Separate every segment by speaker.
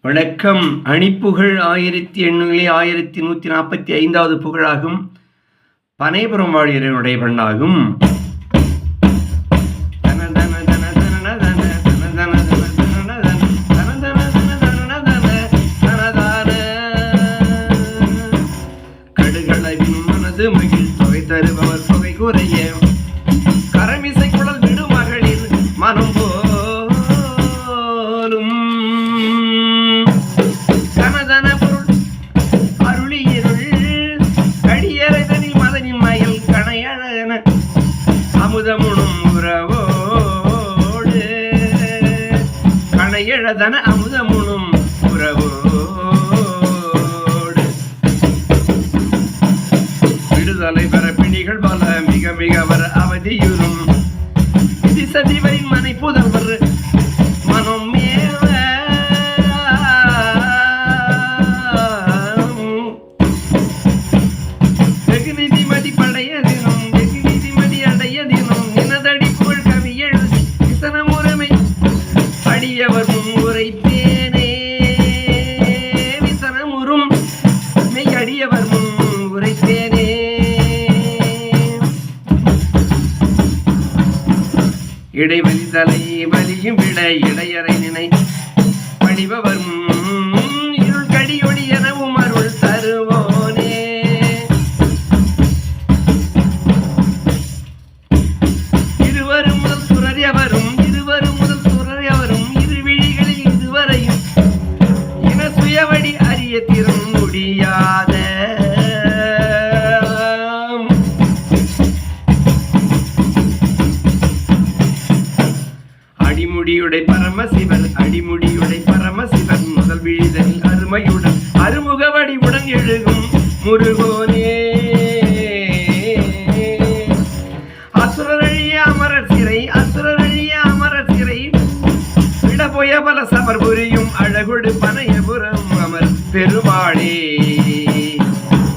Speaker 1: வணக்கம். அணிப்புகழ் 1845வது புகழாகும். பனைபுரம் வாழியனுடைய பண்ணாகும். கடுகளவின் மனது மகிழ் தொகை தருபவர் தொகை குறைய கரமிசை குழல் விடு மகளிர் மனம் போலும் கனதன பொருள் அருளியிருள் கடியறைதனில் மதனின் மயில் கணையழகன அமுதமுணும் உறவோடு கணையழதன அமுதமுணும் உறவோடு விடுதலை பெற பிணிகள் பல மிக மிக வர அவதியுறும் சதிவரின் மனை புதல்வர் மனம் மேல வெகு நிதி மதி படைய தினம் வெகு நிதி மதி அடைய தினம் நினதடி புகழ் கவி எழுதி விசனமுறைமை அடியவர் முன் உரைப்பேனே விசனமுறும் மெய் அடியவர் முன் உரைப்பேனே இடைவெளி தலை வலியும் விட இடையறை நினை படிபவர் இருள் கடியொடி எனவும் அருள் தருவோனே இருவரும் முதல் சுரரியவரும் இருவிழிகளில் இதுவரையும் இன சுயவடி அறிய திறம் முடியாத அடிமுடியுடை பரமசிவன் முதல் விழிதனில் அருமையுடன் அருமுகவடி உடன் எழுகும் முருகோனே அசுரழிய அமரர் சிறை விடபோய பல சமர் புரியும் அழகொடு பனையபுரம் அமர் பெருமாளே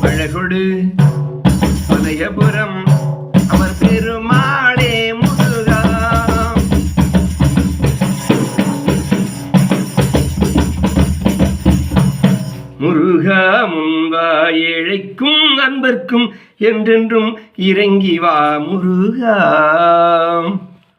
Speaker 1: அழகொடு பனையபுரம் அமர் பெருமாளே முருகா முன்வா ஏழைக்கும் அன்பர்க்கும் என்றென்றும் இறங்கி வா முருகா.